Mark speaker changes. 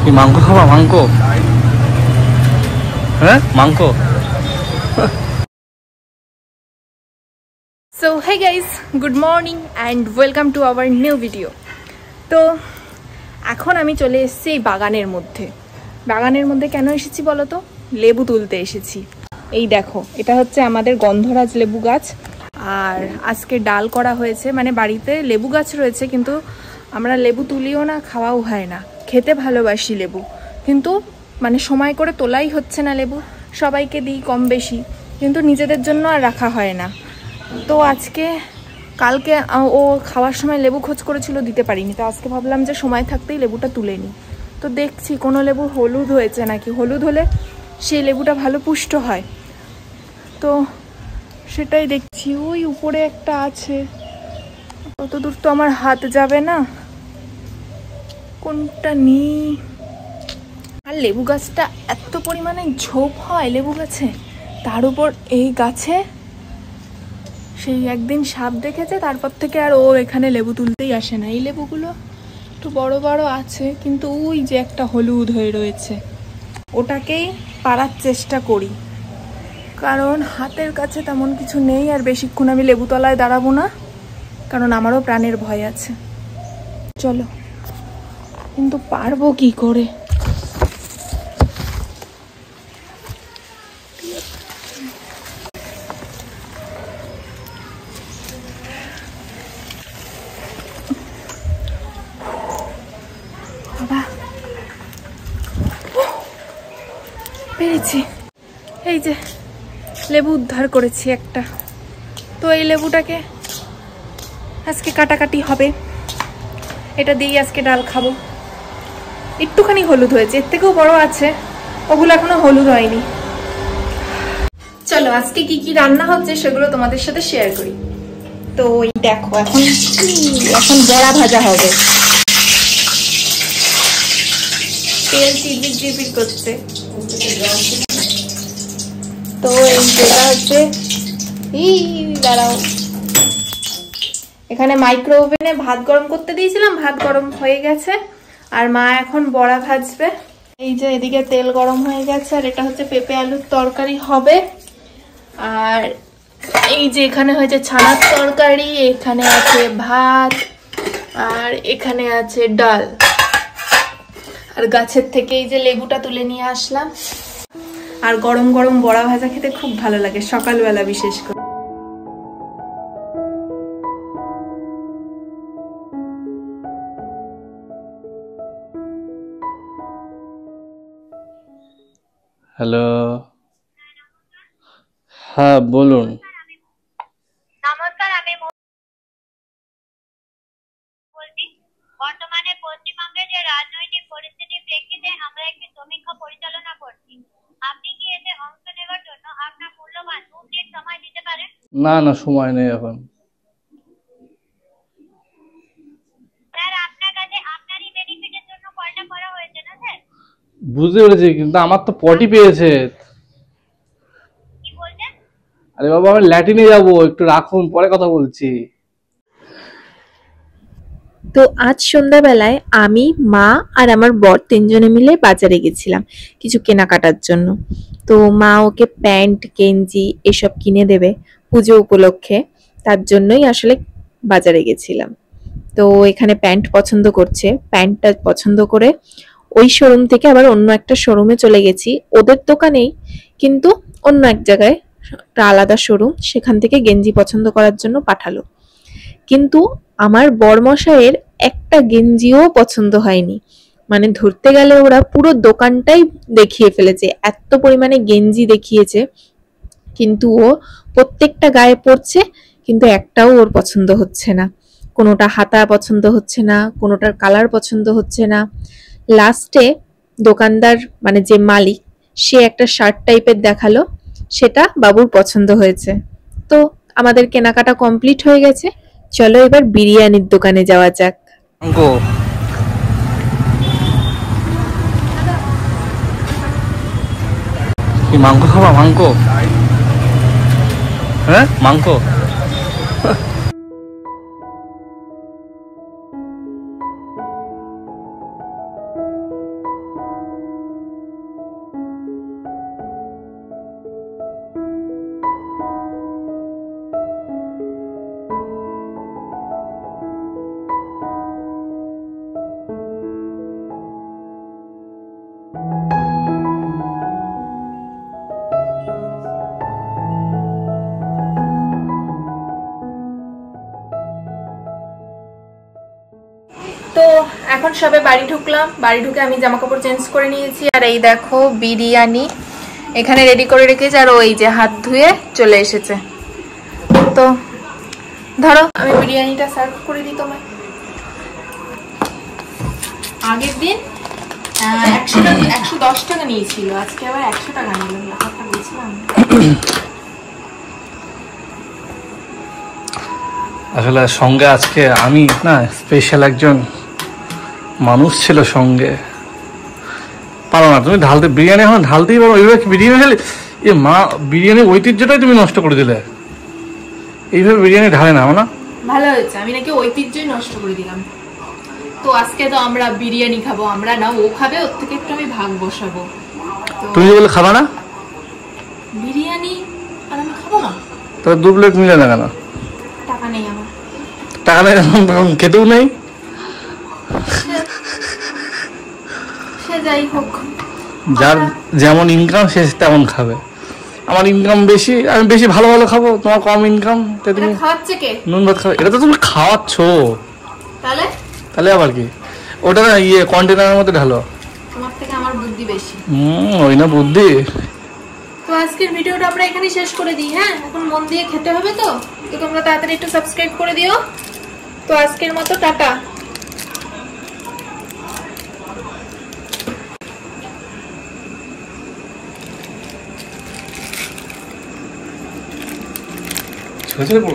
Speaker 1: কি মাংস খাবা? মাংস? হ্যাঁ, মাংস।
Speaker 2: So hey guys, good morning and welcome to our new video. তো এখন আমি চলে এসেছি এই বাগানের মধ্যে কেন এসেছি বলো তো? লেবু তুলতে এসেছি। এই দেখো, এটা হচ্ছে আমাদের গন্ধরাজ লেবু গাছ। আর আজকে ডাল করা হয়েছে, মানে বাড়িতে লেবু গাছ রয়েছে কিন্তু আমরা লেবু তুলিও না, খাওয়াও হয় না। খেতে ভালোবাসি লেবু, কিন্তু মানে সময় করে তোলাই হচ্ছে না লেবু। সবাইকে দিই কম বেশি, কিন্তু নিজেদের জন্য আর রাখা হয় না। তো কালকে ও খাওয়ার সময় লেবু খোঁজ করেছিল, দিতে পারিনি। তো আজকে ভাবলাম যে সময় থাকতেই লেবুটা তুলে নিই। তো দেখছি কোনো লেবু হলুদ হয়েছে নাকি, হলুদ হলে সেই লেবুটা ভালো পুষ্ট হয়। তো সেটাই দেখছি। ওই উপরে একটা আছে, অত দূর তো আমার হাত যাবে না, কোনটা নিই। আর লেবু গাছটা এত পরিমাণে ঝোপ হয় লেবু গাছে, তার উপর এই গাছে সেই একদিন সাপ দেখেছে, তারপর থেকে আর ও এখানে লেবু তুলতেই আসে না। এই লেবুগুলো একটু বড় বড় আছে, কিন্তু ওই যে একটা হলুদ হয়ে রয়েছে, ওটাকেই পাড়ার চেষ্টা করি, কারণ হাতের কাছে তেমন কিছু নেই। আর বেশিক্ষণ আমি লেবু তলায় দাঁড়াবো না, কারণ আমারও প্রাণের ভয় আছে। চলো, কিন্তু পারবো কি করে? পেরেছি, এই যে লেবু উদ্ধার করেছি একটা। তো এই লেবুটাকে আজকে কাটাকাটি হবে, এটা দিয়েই আজকে ডাল খাবো। একটুখানি হলুদ হয়েছে, এর থেকেও বড় আছে, ওগুলো এখনো হলুদ হয়নি। চলো আজকে কি কি রান্না হচ্ছে সেগুলো তোমাদের সাথে শেয়ার করি। তো এই দেখো, এখন বড়া ভাজা হবে। তেল চিরবির চিরবির করছে। তো এই যেটা হচ্ছে, দাঁড়াও, এখানে মাইক্রো ওভেনে ভাত গরম করতে দিয়েছিলাম, ভাত গরম হয়ে গেছে। আর মা এখন বড়া ভাজবে। এই যে এদিকে তেল গরম হয়ে গেছে, আর এটা হচ্ছে পেঁপে আলুর তরকারি হবে। আর এই যে এখানে হয়েছে ছানার তরকারি, এখানে আছে ভাত, আর এখানে আছে ডাল। আর গাছের থেকে এই যে লেবুটা তুলে নিয়ে আসলাম। আর গরম গরম বড়া ভাজা খেতে খুব ভালো লাগে, সকালবেলা বিশেষ করে।
Speaker 1: হ্যালো, হ্যাঁ বলুন।
Speaker 3: নমস্কার, আমি বলছি বর্তমানে পশ্চিমবঙ্গের যে রাজনৈতিক পরিস্থিতির প্রেক্ষিতে আমরা একটি সমীক্ষা পরিচালনা করছি। আপনি কি এতে অংশ নেওয়ার জন্য আপনার মূল্যবান 2 মিনিট সময় দিতে পারেন?
Speaker 1: না না, সময় নেই এখন।
Speaker 3: স্যার, আপনার কাছে আপনারই বেনিফিটের জন্য কলটা করা হয়েছে না স্যার?
Speaker 1: বুঝতে পেরেছি, কিন্তু আমার তো পটি পেয়েছে।
Speaker 3: কি বলছেন?
Speaker 1: আরে বাবা, আমি ল্যাটিনে যাবো, একটু রাখুন, পরে কথা বলছি।
Speaker 2: তো আজ সন্ধ্যাবেলায় আমি, মা আর আমার বর 3 জনে মিলে বাজারে গেছিলাম কিছু কেনাকাটার জন্য। তো মা ওকে প্যান্ট গেঞ্জি এসব কিনে দেবে পুজো উপলক্ষে, তার জন্যই আসলে বাজারে গেছিলাম। তো এখানে প্যান্ট পছন্দ করছে, প্যান্টটা পছন্দ করে ওই শোরুম থেকে আবার অন্য একটা শোরুমে চলে গেছি, ওদের দোকানেই কিন্তু অন্য এক জায়গায়, একটা আলাদা শোরুম, সেখান থেকে গেঞ্জি পছন্দ করার জন্য পাঠালো। কিন্তু আমার বরমশাইয়ের একটা গেঞ্জিও পছন্দ হয়নি। মানে ধরতে গেলে ওরা পুরো দোকানটাই দেখিয়ে ফেলেছে, এত পরিমাণে গেঞ্জি দেখিয়েছে, কিন্তু ও প্রত্যেকটা গায়ে পড়ছে, কিন্তু একটাও ওর পছন্দ হচ্ছে না। কোনোটা হাতা পছন্দ হচ্ছে না, কোনোটার কালার পছন্দ হচ্ছে না। লাস্টে দোকানদার, মানে যে মালিক, সে একটা শার্ট টাইপের দেখালো, সেটা বাবুর পছন্দ হয়েছে। তো আমাদের কেনাকাটা কমপ্লিট হয়ে গেছে। চলো এবার বিরিয়ানির দোকানে যাওয়া যাক।
Speaker 1: মাংস? কি মাংস খাবা? মাংস? হ্যাঁ, মাংস।
Speaker 2: সবে বাড়ি ঢুকলাম, বাড়ি ঢুকে আমি জামা কাপড় চেঞ্জ করে নিয়েছি। আর এই দেখো বিরিয়ানি এখানে রেডি করে রেখেছি, আর ওই যে হাত ধুয়ে চলে এসেছে। তো ধরো আমি বিরিয়ানিটা সার্ভ করে দিই তোমায়। আগের দিন 110 টাকা নিয়েছিল, আজকে আবার 100 টাকা নিল।
Speaker 1: আসলে সঙ্গে আজকে আমি না স্পেশাল একজন মানুষ ছিল সঙ্গে। পারো না তুমি ঢালতে, বিরিয়ানি এখন ঢালতেই পারো। এইভাবে বিরিয়ানি ঢালে এ মা, বিরিয়ানির ঐতিহ্যটাই তুমি নষ্ট করে দিলে। এইভাবে বিরিয়ানি ঢালে না না।
Speaker 2: ভালো হয়েছে, আমি নাকি ঐতিহ্যই নষ্ট করে দিলাম। তো আজকে তো আমরা বিরিয়ানি খাবো, আমরা না ও খাবে, ওর থেকে একটু আমি ভাগ বসাবো।
Speaker 1: তুমি যে বলে খাবা না
Speaker 2: বিরিয়ানি, আর আমি খাবো না।
Speaker 1: তবে 2 প্লেট মিলে না কেন?
Speaker 2: টাকা নেই আমার।
Speaker 1: টাকা নেই তখন খেতেও নেই।
Speaker 2: সে যাই হোক,
Speaker 1: যার যেমন ইনকাম সে তেমন খাবে। আমার ইনকাম বেশি, আমি বেশি ভালো ভালো খাবো, তোমার কম ইনকাম, তুমি
Speaker 2: খাওয়াচ্ছে কে?
Speaker 1: নুন ভাত খাবে। এটা তো তুমি খাওয়াচ্ছ,
Speaker 2: তাহলে
Speaker 1: তাহলে আবার কি? ওটা না ইয়ে কন্টেনারের মধ্যে ঢালো।
Speaker 2: তোমার থেকে আমার বুদ্ধি বেশি।
Speaker 1: ওই না বুদ্ধি।
Speaker 2: তো আজকের ভিডিওটা আমরা এখানেই শেষ করে দিই। হ্যাঁ, এখন মন দিয়ে খেতে হবে। তো তোমরা তাড়াতাড়ি একটু সাবস্ক্রাইব করে দিও। তো আজকের মতো টাটা।
Speaker 1: ছোট ছোট